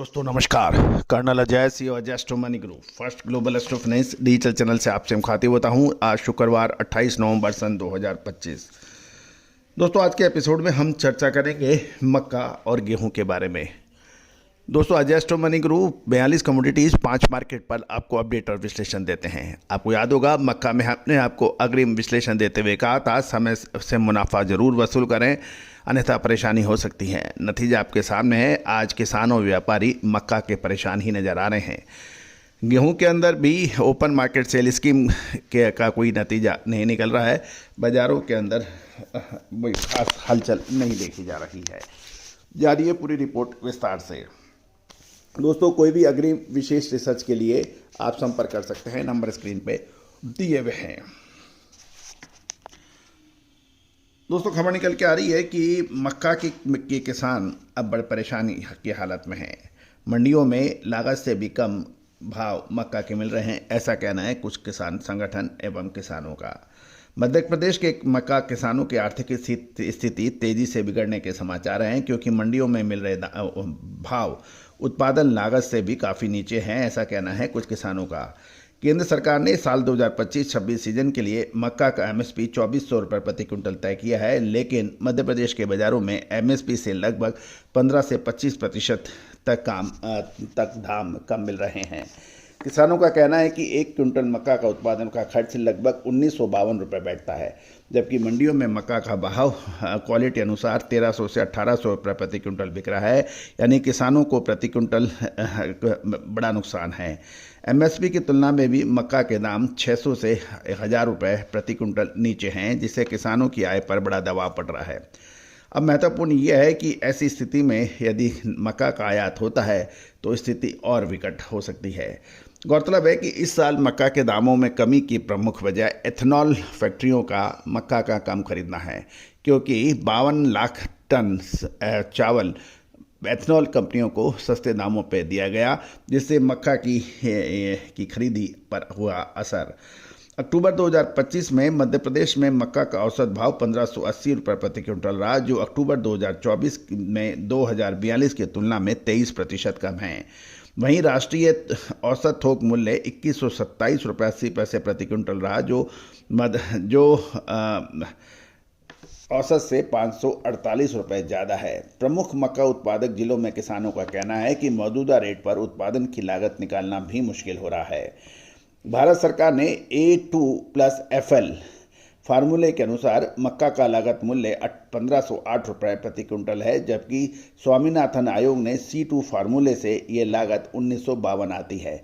दोस्तों नमस्कार। कर्नल अजय सी और Ajay astro money group first global astro finance digital channel से आपसे मुखातिब होता हूं। आज शुक्रवार 28 नवंबर सन 2025। दोस्तों आज के एपिसोड में हम चर्चा करेंगे मक्का और गेहूं के बारे में। दोस्तों Ajay astro money group 42 commodities 5 market पर आपको अपडेट और विश्लेषण देते हैं। आपको याद होगा मक्का में हमने आपको अग्रिम विश्लेषण देते हुए कहा था समय से मुनाफा जरूर वसूल करें, अन्यथा परेशानी हो सकती है। नतीजा आपके सामने है। आज किसान और व्यापारी मक्का के परेशान ही नजर आ रहे हैं। गेहूं के अंदर भी ओपन मार्केट सेल स्कीम के का कोई नतीजा नहीं निकल रहा है। बाजारों के अंदर कोई खास हलचल नहीं देखी जा रही है। जारी है पूरी रिपोर्ट विस्तार से। दोस्तों कोई भी अग्रिम विशेष रिसर्च के लिए आप संपर्क कर सकते हैं, नंबर स्क्रीन पे दिए हुए हैं। दोस्तों खबर निकल के आ रही है कि मक्का के किसान अब बड़ी परेशानी की हालत में हैं। मंडियों में लागत से भी कम भाव मक्का के मिल रहे हैं, ऐसा कहना है कुछ किसान संगठन एवं किसानों का। मध्य प्रदेश के मक्का किसानों की आर्थिक स्थिति तेजी से बिगड़ने के समाचार हैं, क्योंकि मंडियों में मिल रहे भाव उत्पादन लागत से भी काफ़ी नीचे हैं, ऐसा कहना है कुछ किसानों का। केंद्र सरकार ने साल 2025-26 सीजन के लिए मक्का का एमएसपी 2400 रुपये प्रति क्विंटल तय किया है, लेकिन मध्य प्रदेश के बाज़ारों में एमएसपी से लगभग 15 से 25% तक दाम कम मिल रहे हैं। किसानों का कहना है कि 1 क्विंटल मक्का का उत्पादन का खर्च लगभग 1952 रुपये बैठता है, जबकि मंडियों में मक्का का भाव क्वालिटी अनुसार 1300 से 1800 रुपये प्रति क्विंटल बिक रहा है। यानी किसानों को प्रति क्विंटल बड़ा नुकसान है। एमएसपी की तुलना में भी मक्का के दाम 600 से 1000 रुपये प्रति क्विंटल नीचे हैं, जिससे किसानों की आय पर बड़ा दबाव पड़ रहा है। अब महत्वपूर्ण यह है कि ऐसी स्थिति में यदि मक्का का आयात होता है तो स्थिति और विकट हो सकती है। गौरतलब है कि इस साल मक्का के दामों में कमी की प्रमुख वजह एथेनॉल फैक्ट्रियों का मक्का का कम खरीदना है, क्योंकि 52 लाख टन चावल एथेनॉल कंपनियों को सस्ते दामों पर दिया गया, जिससे मक्का की खरीदी पर हुआ असर। अक्टूबर 2025 में मध्य प्रदेश में मक्का का औसत भाव 1580 रुपये प्रति क्विंटल रहा, जो अक्टूबर 2024 में 2042 की तुलना में 23% कम है। वहीं राष्ट्रीय औसत थोक मूल्य 2127 रुपये 80 पैसे प्रति क्विंटल रहा, जो औसत से 548 रुपये ज़्यादा है। प्रमुख मक्का उत्पादक जिलों में किसानों का कहना है कि मौजूदा रेट पर उत्पादन की लागत निकालना भी मुश्किल हो रहा है। भारत सरकार ने A2+FL फार्मूले के अनुसार मक्का का लागत मूल्य 1508 रुपये प्रति क्विंटल है, जबकि स्वामीनाथन आयोग ने C2 फार्मूले से ये लागत 1952 आती है।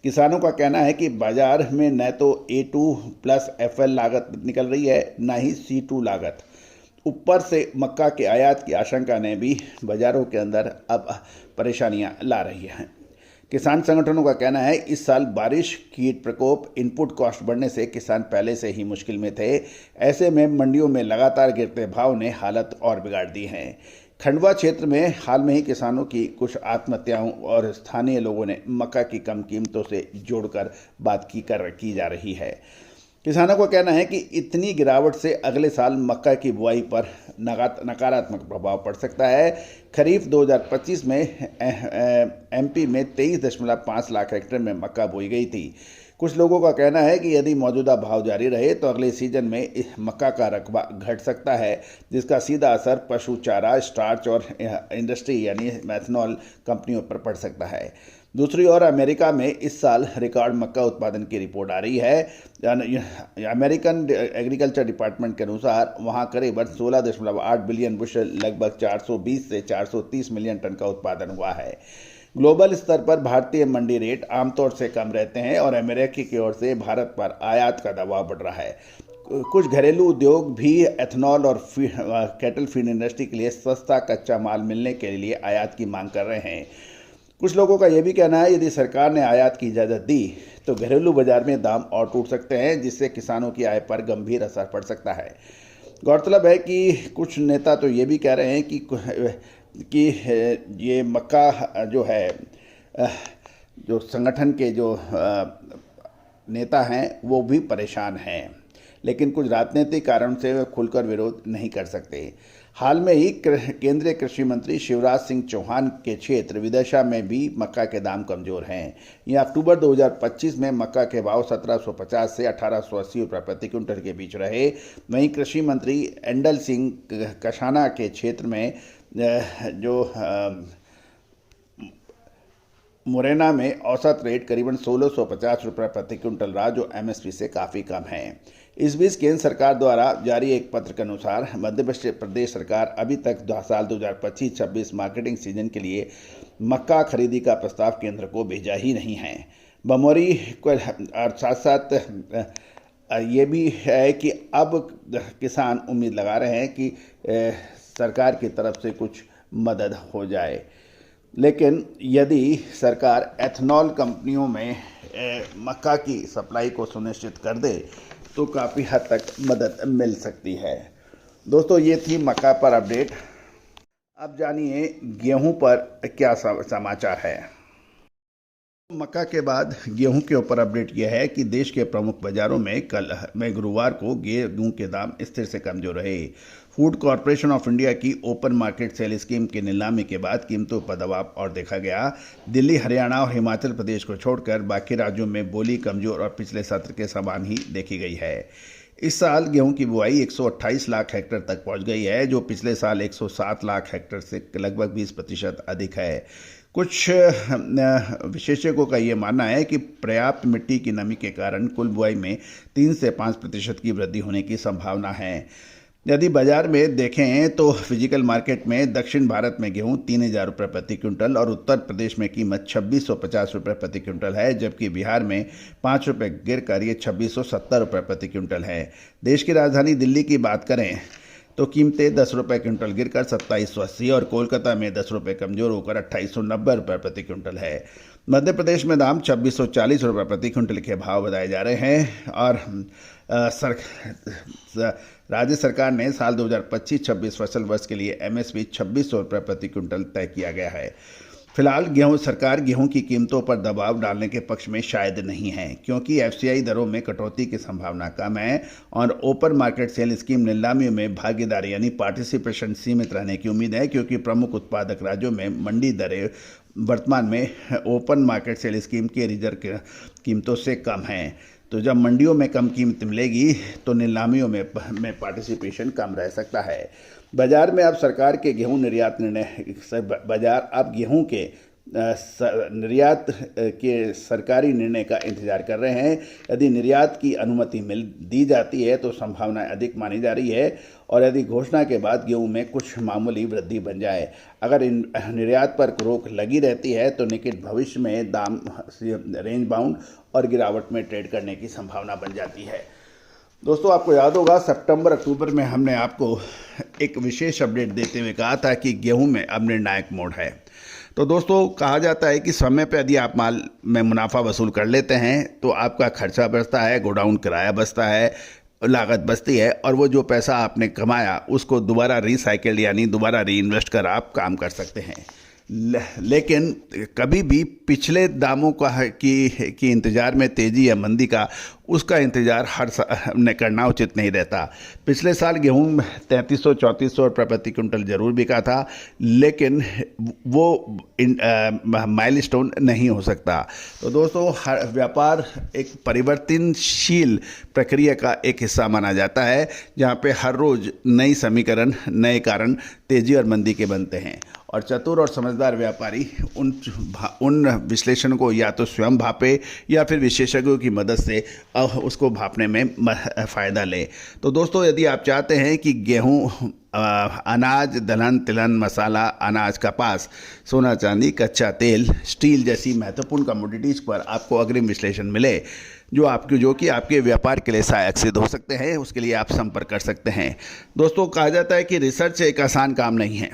किसानों का कहना है कि बाजार में न तो A2+FL लागत निकल रही है, न ही C2 लागत। ऊपर से मक्का के आयात की आशंका ने भी बाजारों के अंदर अब परेशानियां ला रही हैं। किसान संगठनों का कहना है इस साल बारिश, कीट प्रकोप, इनपुट कॉस्ट बढ़ने से किसान पहले से ही मुश्किल में थे। ऐसे में मंडियों में लगातार गिरते भाव ने हालत और बिगाड़ दी है। खंडवा क्षेत्र में हाल में ही किसानों की कुछ आत्महत्याओं और स्थानीय लोगों ने मक्का की कम कीमतों से जोड़कर बात की जा रही है। किसानों का कहना है कि इतनी गिरावट से अगले साल मक्का की बुआई पर नकारात्मक प्रभाव पड़ सकता है। खरीफ 2025 में एमपी में 23.5 लाख हेक्टेयर में मक्का बोई गई थी। कुछ लोगों का कहना है कि यदि मौजूदा भाव जारी रहे तो अगले सीजन में मक्का का रकबा घट सकता है, जिसका सीधा असर पशु चारा, स्टार्च और इंडस्ट्री यानी मेथनॉल कंपनियों पर पड़ सकता है। दूसरी ओर अमेरिका में इस साल रिकॉर्ड मक्का उत्पादन की रिपोर्ट आ रही है। अमेरिकन एग्रीकल्चर डिपार्टमेंट के अनुसार वहां करीबन 16.8 बिलियन बुशल लगभग 420 से 430 मिलियन टन का उत्पादन हुआ है। ग्लोबल स्तर पर भारतीय मंडी रेट आमतौर से कम रहते हैं और अमेरिका की ओर से भारत पर आयात का दबाव बढ़ रहा है। कुछ घरेलू उद्योग भी एथेनॉल और कैटल फीड इंडस्ट्री के लिए सस्ता कच्चा माल मिलने के लिए आयात की मांग कर रहे हैं। कुछ लोगों का यह भी कहना है यदि सरकार ने आयात की इजाज़त दी तो घरेलू बाजार में दाम और टूट सकते हैं, जिससे किसानों की आय पर गंभीर असर पड़ सकता है। गौरतलब है कि कुछ नेता तो ये भी कह रहे हैं कि ये मक्का जो है, जो संगठन के जो नेता हैं वो भी परेशान हैं। लेकिन कुछ राजनीतिक कारण से वे खुलकर विरोध नहीं कर सकते। हाल में ही केंद्रीय कृषि मंत्री शिवराज सिंह चौहान के क्षेत्र विदिशा में भी मक्का के दाम कमजोर हैं। यह अक्टूबर 2025 में मक्का के भाव 1750 से 1880 रुपये प्रति क्विंटल के बीच रहे। वहीं कृषि मंत्री एंडल सिंह कशाना के क्षेत्र में जो मुरैना में औसत रेट करीबन 1650 रुपये प्रति क्विंटल रहा, जो एमएसपी से काफ़ी कम है। इस बीच केंद्र सरकार द्वारा जारी एक पत्र के अनुसार मध्य प्रदेश सरकार अभी तक साल 2025-26 मार्केटिंग सीजन के लिए मक्का खरीदी का प्रस्ताव केंद्र को भेजा ही नहीं है। बमोरी और साथ साथ ये भी है कि अब किसान उम्मीद लगा रहे हैं कि सरकार की तरफ से कुछ मदद हो जाए, लेकिन यदि सरकार एथनॉल कंपनियों में मक्का की सप्लाई को सुनिश्चित कर दे तो काफ़ी हद तक मदद मिल सकती है। दोस्तों, ये थी मक्का पर अपडेट। अब जानिए गेहूं पर क्या समाचार है। मक्का के बाद गेहूं के ऊपर अपडेट यह है कि देश के प्रमुख बाजारों में गुरुवार को गेहूं के दाम स्थिर से कमजोर रहे। फूड कॉरपोरेशन ऑफ इंडिया की ओपन मार्केट सेल स्कीम की नीलामी के बाद कीमतों पर दबाव और देखा गया। दिल्ली, हरियाणा और हिमाचल प्रदेश को छोड़कर बाकी राज्यों में बोली कमजोर और पिछले सत्र के समान ही देखी गई है। इस साल गेहूं की बुआई 128 लाख हेक्टेयर तक पहुंच गई है, जो पिछले साल 107 लाख हेक्टेयर से लगभग 20% अधिक है। कुछ विशेषज्ञों का ये मानना है कि पर्याप्त मिट्टी की नमी के कारण कुल बुआई में 3 से 5% की वृद्धि होने की संभावना है। यदि बाजार में देखें तो फिजिकल मार्केट में दक्षिण भारत में गेहूं 3000 रुपये प्रति क्विंटल और उत्तर प्रदेश में कीमत 2650 रुपये प्रति क्विंटल है, जबकि बिहार में 5 रुपये गिरकर ये 2670 रुपये प्रति क्विंटल है। देश की राजधानी दिल्ली की बात करें तो कीमतें 10 रुपये क्विंटल गिरकर 2780 और कोलकाता में 10 रुपये कमजोर होकर 2890 रुपये प्रति क्विंटल है। मध्य प्रदेश में दाम 2640 रुपये प्रति क्विंटल के भाव बताए जा रहे हैं और राज्य सरकार ने साल 2025-26 फसल वर्ष के लिए एमएसपी 2600 रुपये प्रति क्विंटल तय किया गया है। फिलहाल सरकार गेहूं की कीमतों पर दबाव डालने के पक्ष में शायद नहीं है, क्योंकि एफसीआई दरों में कटौती की संभावना कम है और ओपन मार्केट सेल स्कीम नीलामी में भागीदारी यानी पार्टिसिपेशन सीमित रहने की उम्मीद है, क्योंकि प्रमुख उत्पादक राज्यों में मंडी दरें वर्तमान में ओपन मार्केट सेल स्कीम के रिजर्व कीमतों से कम हैं। तो जब मंडियों में कम कीमत मिलेगी तो नीलामियों में पार्टिसिपेशन कम रह सकता है। बाजार में अब सरकार के गेहूं निर्यात निर्णय बाजार अब गेहूं के निर्यात के सरकारी निर्णय का इंतजार कर रहे हैं। यदि निर्यात की अनुमति दी जाती है तो संभावनाएं अधिक मानी जा रही है और यदि घोषणा के बाद गेहूं में कुछ मामूली वृद्धि बन जाए। अगर इन निर्यात पर रोक लगी रहती है तो निकट भविष्य में दाम रेंज बाउंड और गिरावट में ट्रेड करने की संभावना बन जाती है। दोस्तों, आपको याद होगा सितंबर-अक्टूबर में हमने आपको एक विशेष अपडेट देते हुए कहा था कि गेहूं में अब निर्णायक मोड़ है। तो दोस्तों, कहा जाता है कि समय पर यदि आप माल में मुनाफा वसूल कर लेते हैं तो आपका खर्चा बचता है, गोडाउन किराया बचता है, लागत बचती है और वो जो पैसा आपने कमाया उसको दोबारा रिसाइकिल यानी दोबारा रीइन्वेस्ट कर आप काम कर सकते हैं। लेकिन कभी भी पिछले दामों की इंतज़ार में तेज़ी या मंदी का उसका इंतज़ार ने करना उचित नहीं रहता। पिछले साल गेहूं 3300-3400 रुपये प्रति क्विंटल जरूर बिका था, लेकिन वो माइलस्टोन नहीं हो सकता। तो दोस्तों, हर व्यापार एक परिवर्तनशील प्रक्रिया का एक हिस्सा माना जाता है, जहाँ पे हर रोज़ नई समीकरण, नए कारण तेज़ी और मंदी के बनते हैं और चतुर और समझदार व्यापारी उन विश्लेषण को या तो स्वयं भापे या फिर विशेषज्ञों की मदद से उसको भापने में फ़ायदा ले। तो दोस्तों, यदि आप चाहते हैं कि गेहूं, अनाज, दलहन, तिलहन, मसाला, अनाज, कपास, सोना चांदी, कच्चा तेल, स्टील जैसी महत्वपूर्ण कमोडिटीज़ पर आपको अग्रिम विश्लेषण मिले जो कि आपके व्यापार के लिए सहायक सिद्ध हो सकते हैं, उसके लिए आप संपर्क कर सकते हैं। दोस्तों, कहा जाता है कि रिसर्च एक आसान काम नहीं है,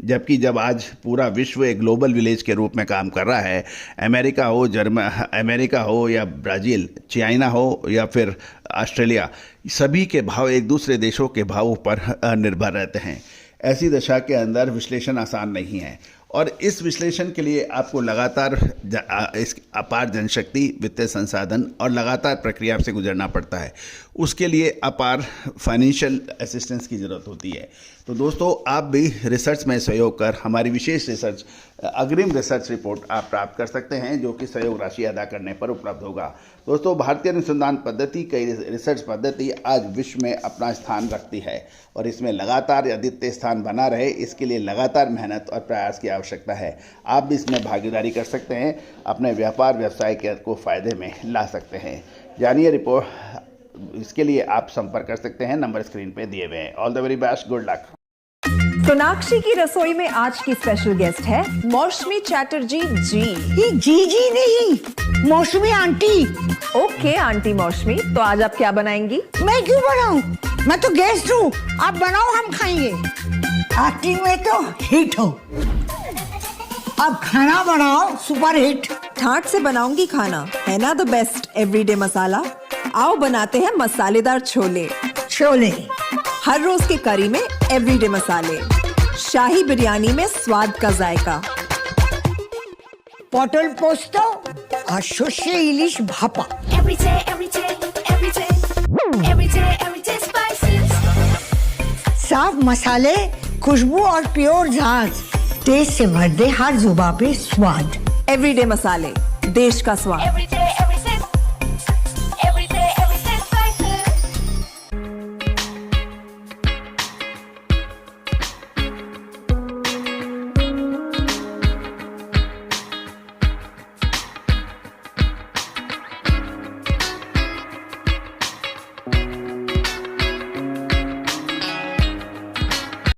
जबकि जब आज पूरा विश्व एक ग्लोबल विलेज के रूप में काम कर रहा है, अमेरिका हो या ब्राज़ील, चाइना हो या फिर ऑस्ट्रेलिया, सभी के भाव एक दूसरे देशों के भावों पर निर्भर रहते हैं। ऐसी दशा के अंदर विश्लेषण आसान नहीं है और इस विश्लेषण के लिए आपको लगातार इस अपार जनशक्ति, वित्तीय संसाधन और लगातार प्रक्रिया से गुजरना पड़ता है। उसके लिए अपार फाइनेंशियल असिस्टेंस की ज़रूरत होती है। तो दोस्तों, आप भी रिसर्च में सहयोग कर हमारी विशेष रिसर्च अग्रिम रिसर्च रिपोर्ट आप प्राप्त कर सकते हैं, जो कि सहयोग राशि अदा करने पर उपलब्ध होगा। दोस्तों, भारतीय अनुसंधान पद्धति कई रिसर्च पद्धति आज विश्व में अपना स्थान रखती है और इसमें लगातार अद्वितीय स्थान बना रहे, इसके लिए लगातार मेहनत और प्रयास की आवश्यकता है। आप भी इसमें भागीदारी कर सकते हैं, अपने व्यापार व्यवसाय को फायदे में ला सकते हैं। जानिए रिपोर्ट, इसके लिए आप संपर्क कर सकते हैं, नंबर स्क्रीन पे दिए हुए हैं। All the very best, good luck. Sonakshi की रसोई में आज की स्पेशल गेस्ट है मौसमी चैटर्जी जी। ये जी नहीं, मौसमी आंटी। ओके आंटी मौसमी, तो आज आप क्या बनाएंगी? मैं क्यों बनाऊं? मैं तो गेस्ट हूँ, आप बनाओ, हम खाएंगे। एक्टिंग में तो हिट हो, अब खाना बनाओ सुपर हिट। ठाट से बनाऊंगी खाना, है ना द बेस्ट एवरीडे मसाला। आओ बनाते हैं मसालेदार छोले। छोले, हर रोज के करी में एवरीडे मसाले, शाही बिरयानी में स्वाद का जायका। पटल पोस्तो और सर्षे इलिश भापा। साफ मसाले, खुशबू और प्योर झांझ, टेस्ट से भर दे हर जुबान पे स्वाद। एवरीडे मसाले, देश का स्वाद।